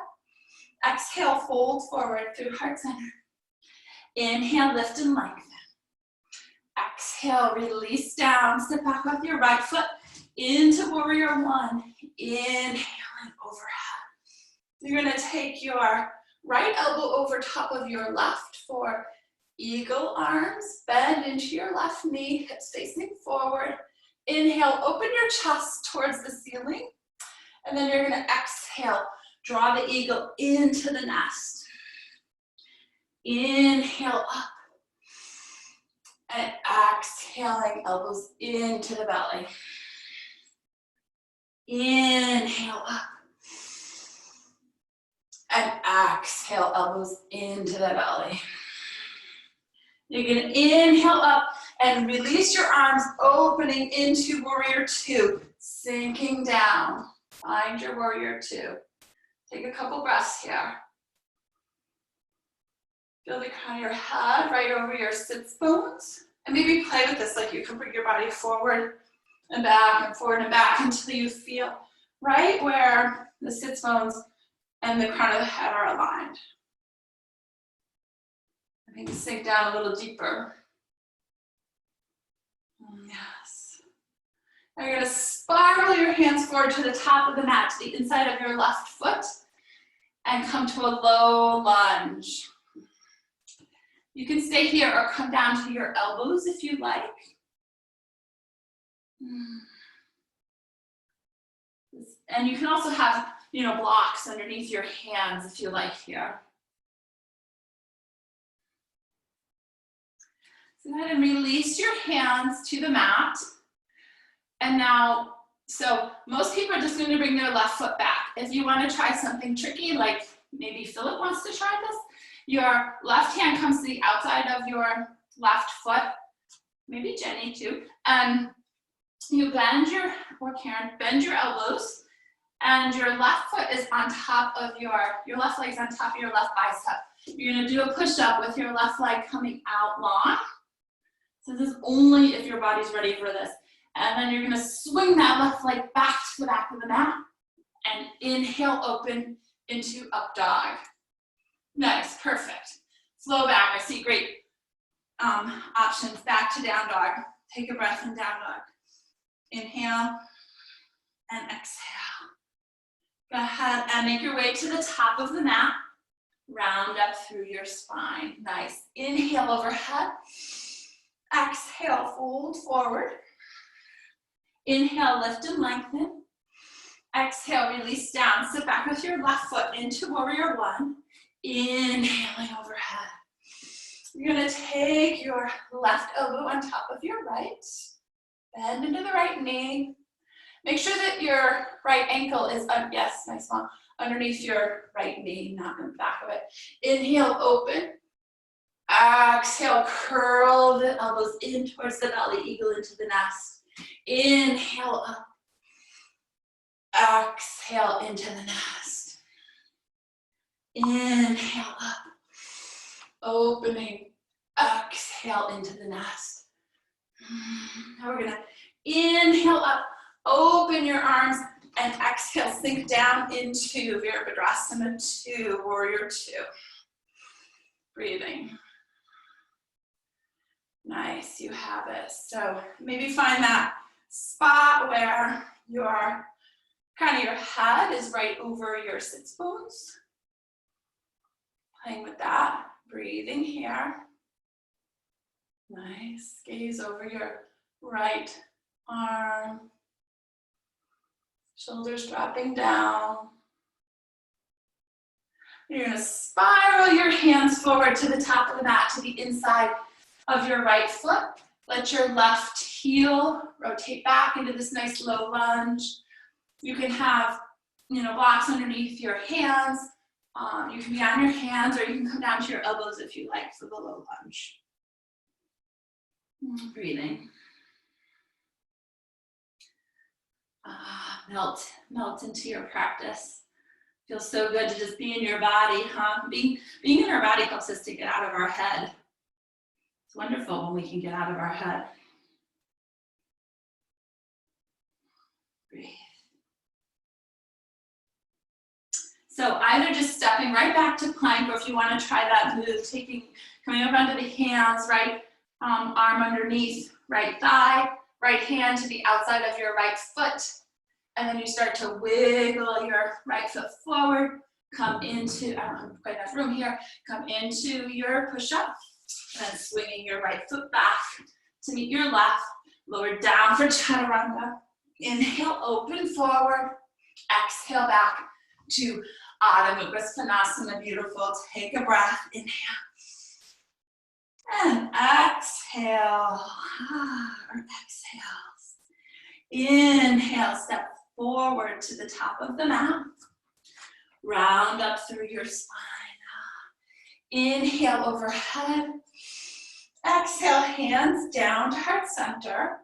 Exhale, fold forward through heart center. Inhale, lift and lengthen. Exhale, release down. Step back with your right foot into warrior one. Inhaling overhead. You're going to take your right elbow over top of your left for eagle arms. Bend into your left knee, hips facing forward. Inhale, open your chest towards the ceiling. And then you're going to exhale, draw the eagle into the nest. Inhale up. And exhaling, elbows into the belly. Inhale up. And exhale, elbows into the belly. You're going to inhale up and release your arms, opening into warrior two, sinking down. Find your warrior two. Take a couple breaths here. Feel the crown of your head right over your sits bones. And maybe play with this, like you can bring your body forward and back and forward and back until you feel right where the sits bones and the crown of the head are aligned. I think sink down a little deeper. Yes. Now you're going to spiral your hands forward to the top of the mat, to the inside of your left foot, and come to a low lunge. You can stay here or come down to your elbows if you like. And you can also have, blocks underneath your hands if you like here. So go ahead and release your hands to the mat. And now, so most people are just going to bring their left foot back. If you want to try something tricky, like maybe Philip wants to try this, your left hand comes to the outside of your left foot, maybe Jenny too, and You bend your, or Karen, bend your elbows, and your left foot is on top of your left leg is on top of your left bicep. You're gonna do a push-up with your left leg coming out long. So this is only if your body's ready for this. And then you're gonna swing that left leg back to the back of the mat and inhale, open into up dog. Nice, perfect. Slow back, I see great options. Back to down dog. Take a breath in down dog. Inhale and exhale. Go ahead and make your way to the top of the mat. Round up through your spine. Nice. Inhale overhead. Exhale, fold forward. Inhale, lift and lengthen. Exhale, release down. Sit back with your left foot into warrior one. Inhaling overhead. You're gonna take your left elbow on top of your right. Bend into the right knee. Make sure that your right ankle is, yes, nice one, underneath your right knee, not in the back of it. Inhale, open. Exhale, curl the elbows in towards the belly, eagle into the nest. Inhale up. Exhale into the nest. Inhale up. Opening. Exhale into the nest. Now we're gonna inhale up. Open your arms and exhale, sink down into Virabhadrasana 2, Warrior 2. Breathing. Nice, you have it. So maybe find that spot where your your head is right over your sits bones. Playing with that. Breathing here. Nice. Gaze over your right arm. Shoulders dropping down. You're going to spiral your hands forward to the top of the mat, to the inside of your right foot. Let your left heel rotate back into this nice low lunge. You can have, blocks underneath your hands. You can be on your hands, or you can come down to your elbows if you like for the low lunge. Breathing. Melt into your practice. Feels so good to just be in your body, huh? Being in our body helps us to get out of our head. It's wonderful when we can get out of our head. Breathe. So either just stepping right back to plank, or if you want to try that move, coming up onto the hands, right arm underneath right thigh, right hand to the outside of your right foot, and then you start to wiggle your right foot forward, come into, I don't have quite enough room here, come into your push-up, and swinging your right foot back to meet your left, lower down for chaturanga. Inhale, open forward, exhale back to Adho Mukha Svanasana, beautiful. Take a breath, inhale. And exhale, or exhales. Inhale, step forward to the top of the mat. Round up through your spine. Inhale overhead. Exhale, hands down to heart center.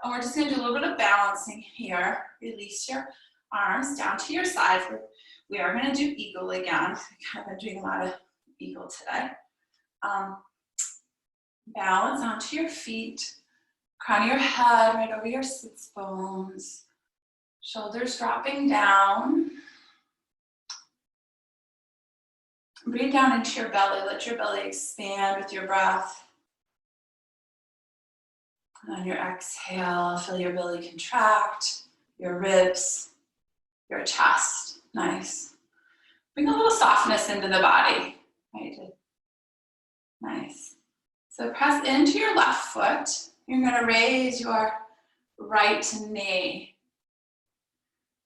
And we're just gonna do a little bit of balancing here. Release your arms down to your sides. We are gonna do eagle again. I've been doing a lot of eagle today. Balance onto your feet. Crown of your head right over your sits bones. Shoulders dropping down. Breathe down into your belly. Let your belly expand with your breath. And on your exhale, feel your belly contract, your ribs, your chest. Nice. Bring a little softness into the body. Right? Nice. So press into your left foot. You're going to raise your right knee.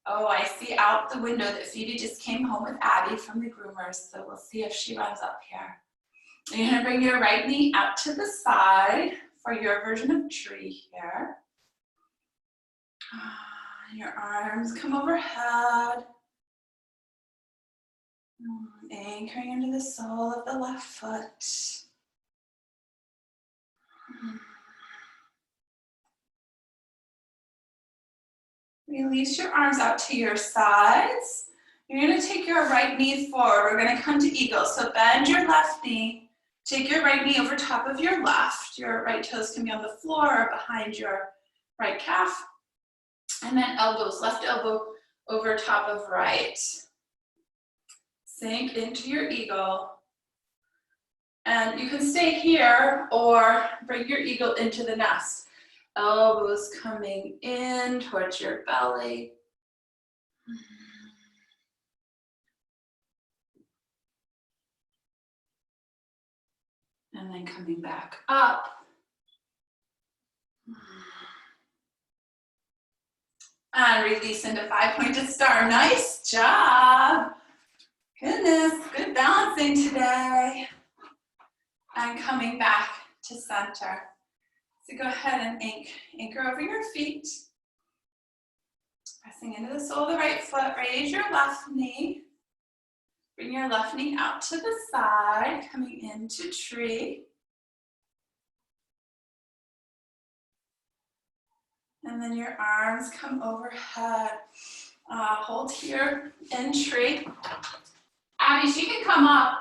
Oh, I see out the window that Phoebe just came home with Abby from the groomers, so we'll see if she runs up here. You're going to bring your right knee out to the side for your version of tree here. Your arms come overhead. Anchoring into the sole of the left foot. Release your arms out to your sides. You're gonna take your right knee forward. We're gonna come to eagle. So bend your left knee. Take your right knee over top of your left. Your right toes can be on the floor or behind your right calf. And then elbows, left elbow over top of right. Sink into your eagle. And you can stay here or bring your eagle into the nest. Elbows coming in towards your belly. And then coming back up. And release into five-pointed star. Nice job. Goodness, good balancing today. And coming back to center. So go ahead and anchor over your feet. Pressing into the sole of the right foot. Raise your left knee. Bring your left knee out to the side, coming into tree. And then your arms come overhead. Hold here in tree. Abby, she can come up.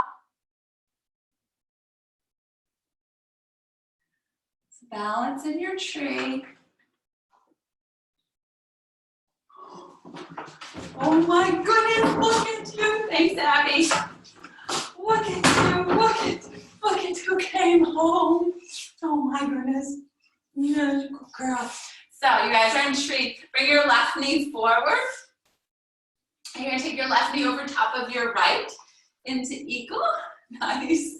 Balance in your tree. Oh my goodness, look at you. Thanks, Abby. Look at you, look at who came home. Oh my goodness. Yeah, good girl. So you guys are in tree. Bring your left knee forward. You're gonna take your left knee over top of your right into eagle. Nice.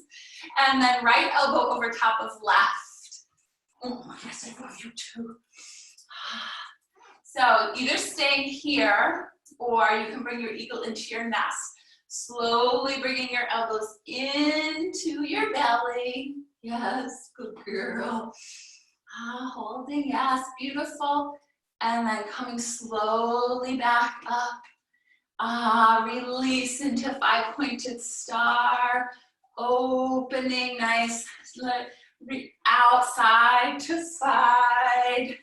And then right elbow over top of left. Oh, yes, I love you too. So either stay here or you can bring your eagle into your nest. Slowly bringing your elbows into your belly. Yes, good girl. Holding, yes, beautiful. And then coming slowly back up. Release into five-pointed star. Opening, nice. Outside to side.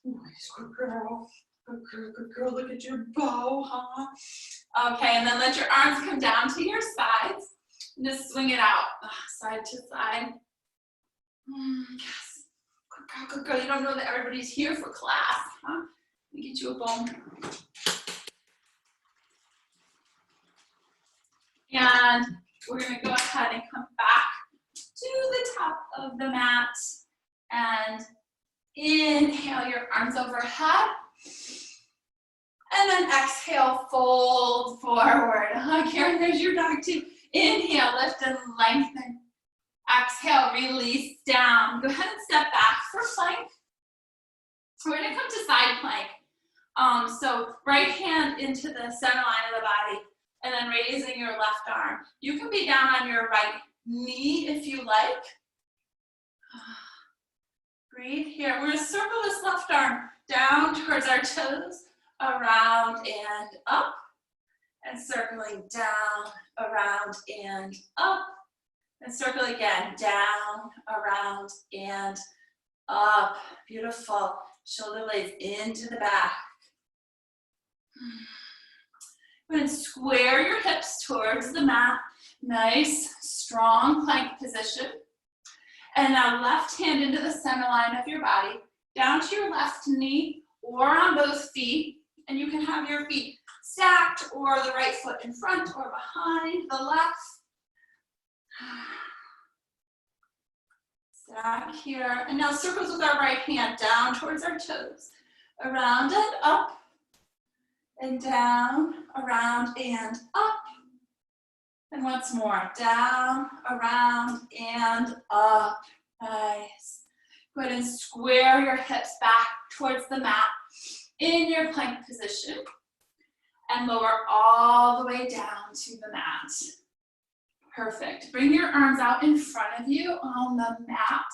Nice, good girl. Good girl. Look at your bow, huh? Okay, and then let your arms come down to your sides. And just swing it out, side to side. Yes. Good girl. You don't know that everybody's here for class, huh? Let me get you a bone. And we're gonna go ahead and come back to the top of the mat and inhale your arms overhead and then exhale, fold forward. Karen, there's your dog too. Inhale, lift and lengthen. Exhale, release down. Go ahead and step back for plank. We're gonna come to side plank. So right hand into the center line of the body and then raising your left arm. You can be down on your right knee if you like. Breathe here. We're gonna circle this left arm down towards our toes, around and up, and circling down, around and up, and circle again, down, around and up. Beautiful. Shoulder blades into the back. Go ahead and square your hips towards the mat. Nice, strong plank position. And now left hand into the center line of your body, down to your left knee or on both feet. And you can have your feet stacked or the right foot in front or behind the left. Stack here. And now circles with our right hand down towards our toes. Around and up. And down, around and up. And once more, down, around, and up. Nice. Go ahead and square your hips back towards the mat in your plank position. And lower all the way down to the mat. Perfect. Bring your arms out in front of you on the mat,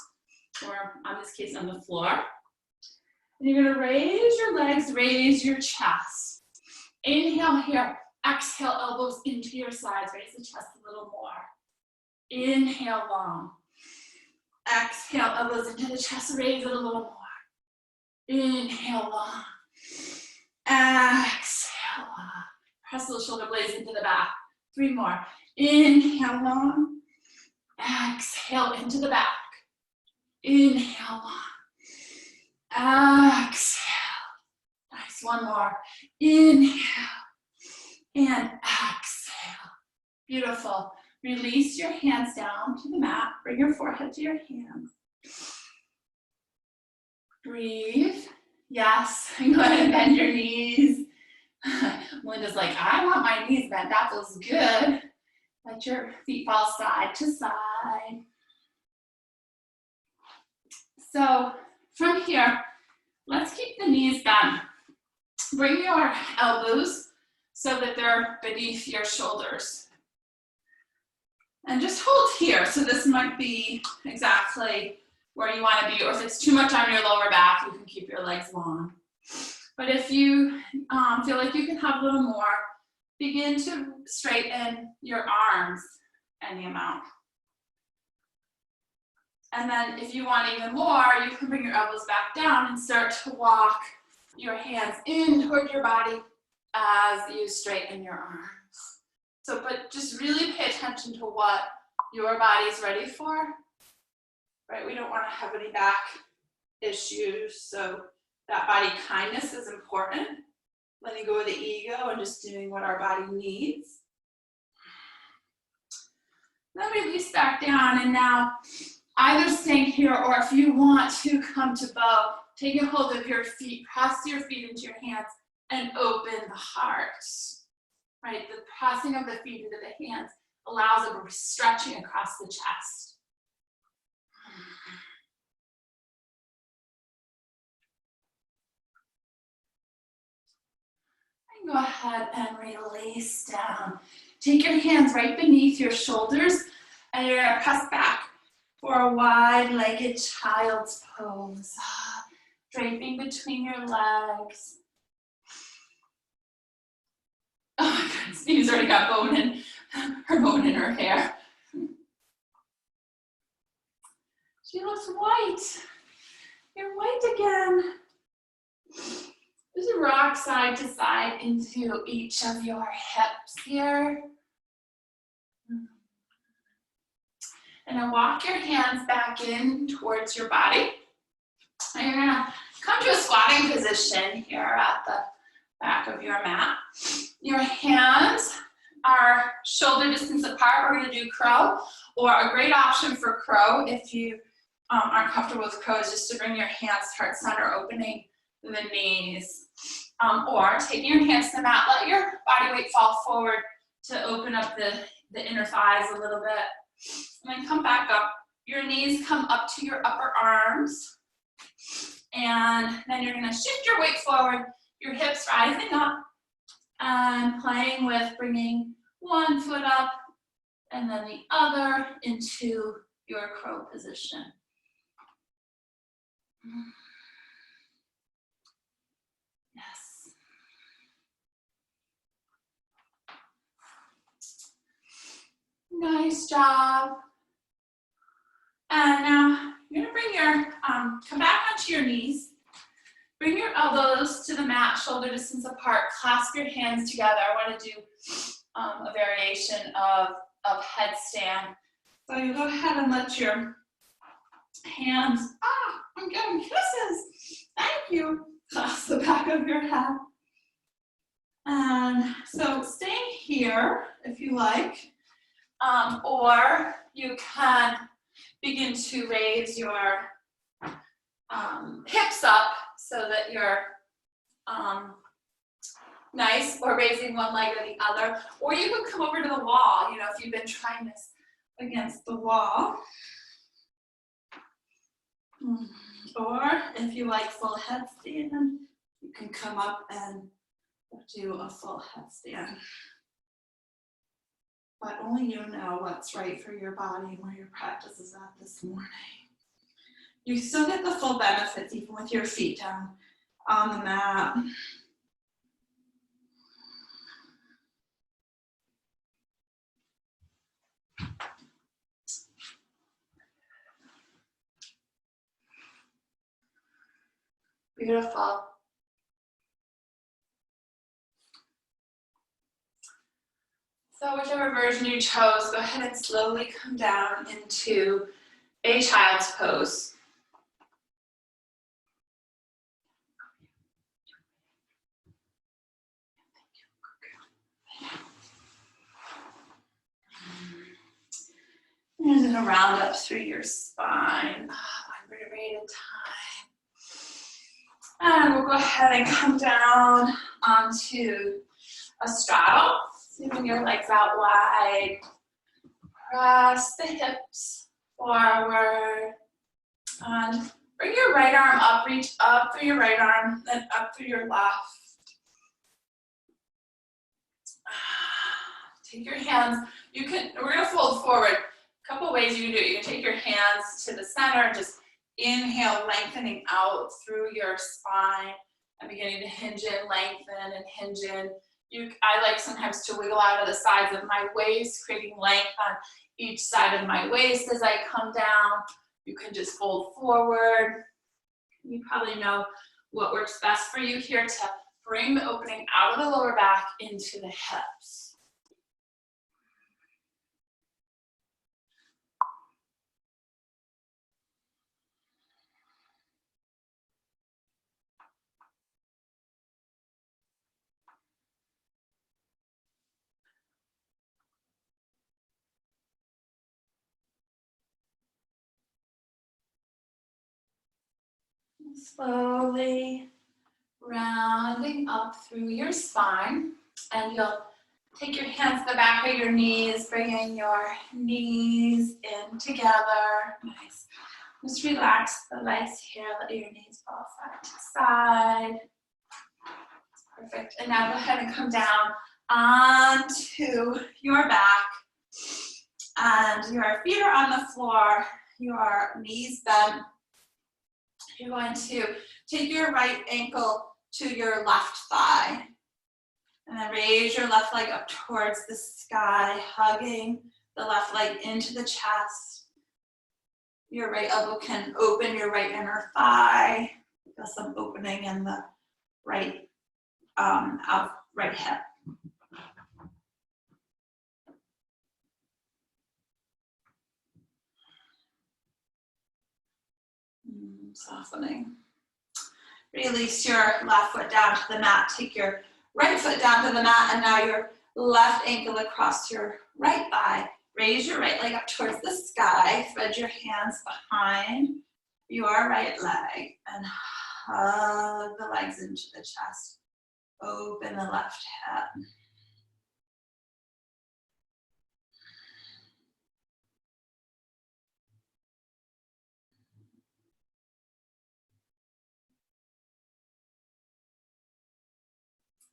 or in this case on the floor. And you're gonna raise your legs, raise your chest. Inhale here. Exhale, elbows into your sides. Raise the chest a little more. Inhale long. Exhale, elbows into the chest. Raise it a little more. Inhale long. Exhale up. Press those shoulder blades into the back. 3 more. Inhale long. Exhale into the back. Inhale long. Exhale. Nice. 1 more. Inhale. And exhale. Beautiful. Release your hands down to the mat. Bring your forehead to your hands. Breathe. Yes. And go ahead and bend your knees. Melinda's like, I want my knees bent. That feels good. Let your feet fall side to side. So from here, let's keep the knees bent. Bring your elbows so that they're beneath your shoulders. And just hold here. So this might be exactly where you want to be, or if it's too much on your lower back, you can keep your legs long. But if you feel like you can have a little more, begin to straighten your arms any amount. And then if you want even more, you can bring your elbows back down and start to walk your hands in toward your body as you straighten your arms. So, but just really pay attention to what your body's ready for, right? We don't want to have any back issues, so that body kindness is important. Letting go of the ego and just doing what our body needs. Then release back down, and now either staying here, or if you want to come to bow, take a hold of your feet, press your feet into your hands, and open the heart. Right, the pressing of the feet into the hands allows a stretching across the chest. And go ahead and release down. Take your hands right beneath your shoulders, and you're gonna press back for a wide-legged child's pose. Draping between your legs. Oh my goodness, Steve's already got bone in her hair. She looks white. You're white again. Just rock side to side into each of your hips here. And then walk your hands back in towards your body. And you're gonna come to a squatting position here at the back of your mat. Your hands are shoulder distance apart. We're gonna do crow, or a great option for crow if you aren't comfortable with crow is just to bring your hands heart center, opening the knees. Or taking your hands to the mat, let your body weight fall forward to open up the inner thighs a little bit. And then come back up. Your knees come up to your upper arms. And then you're gonna shift your weight forward, your hips rising up, and playing with bringing one foot up and then the other into your crow position. Yes. Nice job. And now you're gonna bring your, come back onto your knees. Bring your elbows to the mat, shoulder distance apart, clasp your hands together. I wanna do a variation of headstand. So you go ahead and let your hands, I'm getting kisses. Thank you. Clasp the back of your head. And so stay here if you like, or you can begin to raise your hips up so that you're nice, or raising one leg or the other. Or you could come over to the wall, you know, if you've been trying this against the wall. Or if you like full headstand, you can come up and do a full headstand. But only you know what's right for your body and where your practice is at this morning. You still get the full benefits even with your feet down on the mat. Beautiful. So whichever version you chose, go ahead and slowly come down into a child's pose. And then round up through your spine, one vertebrae at a time. And we'll go ahead and come down onto a straddle. Moving your legs out wide. Press the hips forward. And bring your right arm up, reach up through your right arm, then up through your left. Take your hands, we're gonna fold forward. A couple ways you can do it. You can take your hands to the center, just inhale, lengthening out through your spine and beginning to hinge in, lengthen and hinge in. I like sometimes to wiggle out of the sides of my waist, creating length on each side of my waist as I come down. You can just fold forward. You probably know what works best for you here to bring the opening out of the lower back into the hips. Slowly rounding up through your spine, and you'll take your hands to the back of your knees, bringing your knees in together. Nice. Just relax the legs here, let your knees fall side to side. Perfect. And now go ahead and come down onto your back, and your feet are on the floor, your knees bent. You're going to take your right ankle to your left thigh. And then raise your left leg up towards the sky, hugging the left leg into the chest. Your right elbow can open your right inner thigh. Feel some opening in the right hip. Softening. Release your left foot down to the mat. Take your right foot down to the mat, and now your left ankle across your right thigh. Raise your right leg up towards the sky. Thread your hands behind your right leg and hug the legs into the chest. Open the left hip.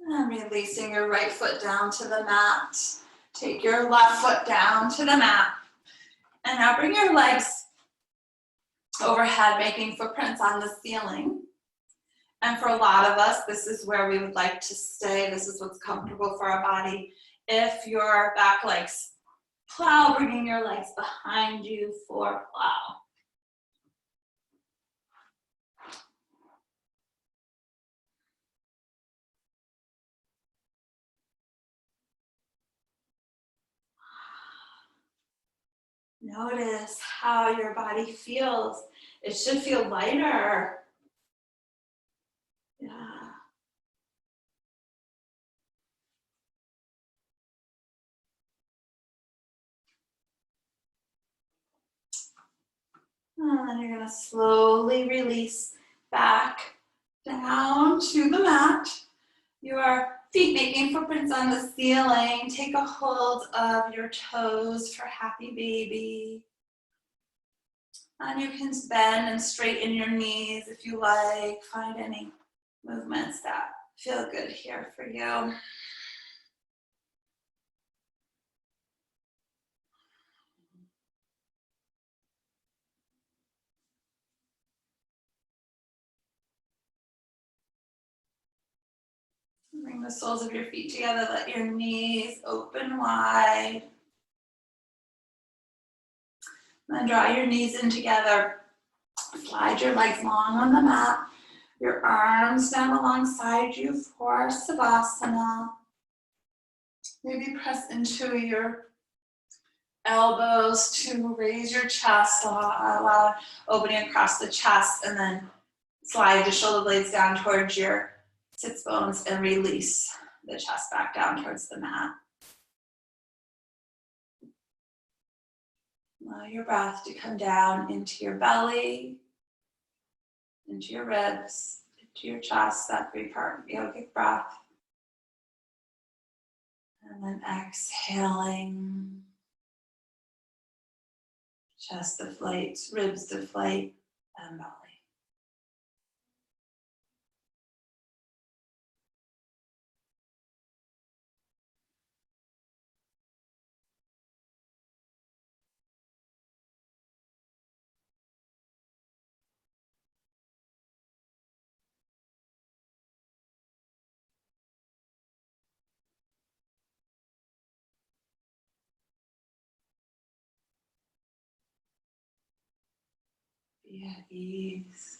And releasing your right foot down to the mat. Take your left foot down to the mat. And now bring your legs overhead, making footprints on the ceiling. And for a lot of us, this is where we would like to stay. This is what's comfortable for our body. If your back legs plow, bringing your legs behind you for plow. Notice how your body feels. It should feel lighter. Yeah. And then you're going to slowly release back down to the mat. Your feet making footprints on the ceiling. Take a hold of your toes for happy baby. And you can bend and straighten your knees if you like. Find any movements that feel good here for you. Bring the soles of your feet together. Let your knees open wide. Then draw your knees in together. Slide your legs long on the mat. Your arms down alongside you for Savasana. Maybe press into your elbows to raise your chest, allow opening across the chest, and then slide the shoulder blades down towards your sits bones and release the chest back down towards the mat. Allow your breath to come down into your belly, into your ribs, into your chest, that 3-part yogic breath. And then exhaling, chest deflates, ribs deflate, and belly. Be at ease.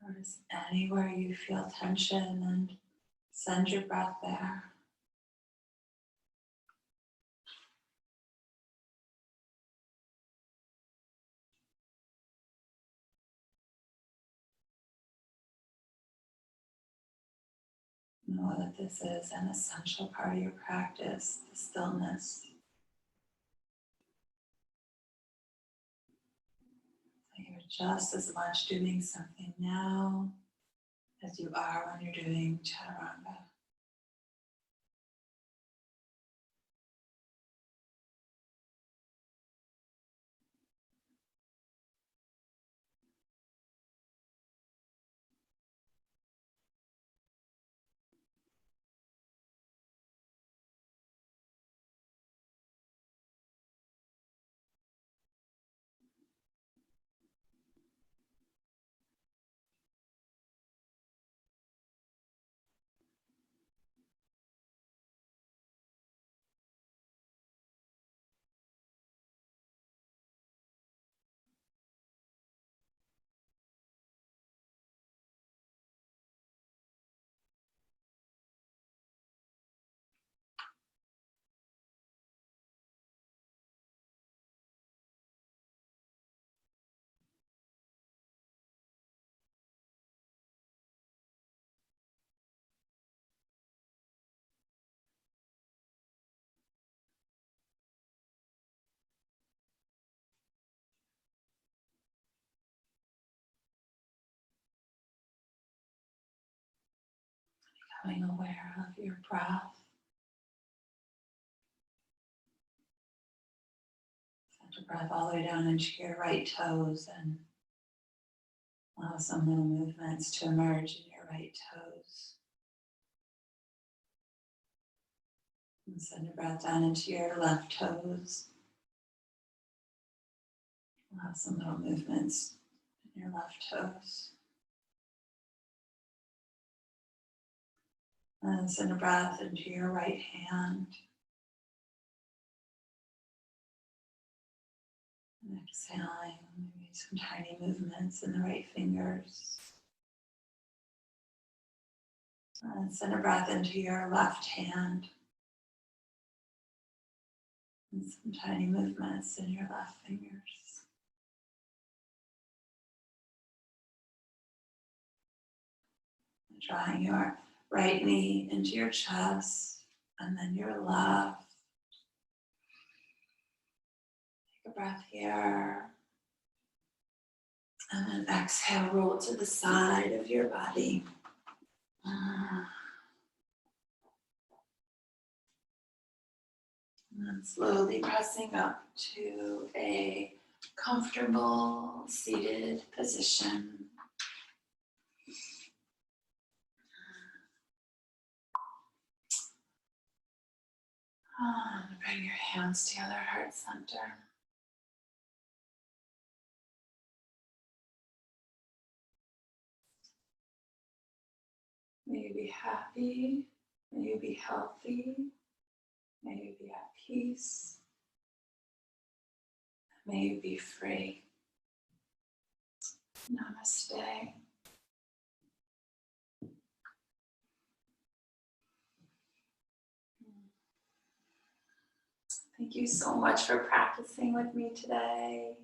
Notice anywhere you feel tension and send your breath there. Know that this is an essential part of your practice, the stillness. So you're just as much doing something now as you are when you're doing chaturanga. Becoming aware of your breath. Send your breath all the way down into your right toes and Allow some little movements to emerge in your right toes. And send a breath down into your left toes. Allow some little movements in your left toes. And send a breath into your right hand. And exhaling, maybe some tiny movements in the right fingers. And send a breath into your left hand. And some tiny movements in your left fingers. And drawing your right knee into your chest and then your left. Take a breath here. And then exhale, roll to the side of your body. And then slowly pressing up to a comfortable seated position. And bring your hands together, heart center. May you be happy, may you be healthy, may you be at peace, may you be free. Namaste. Thank you so much for practicing with me today.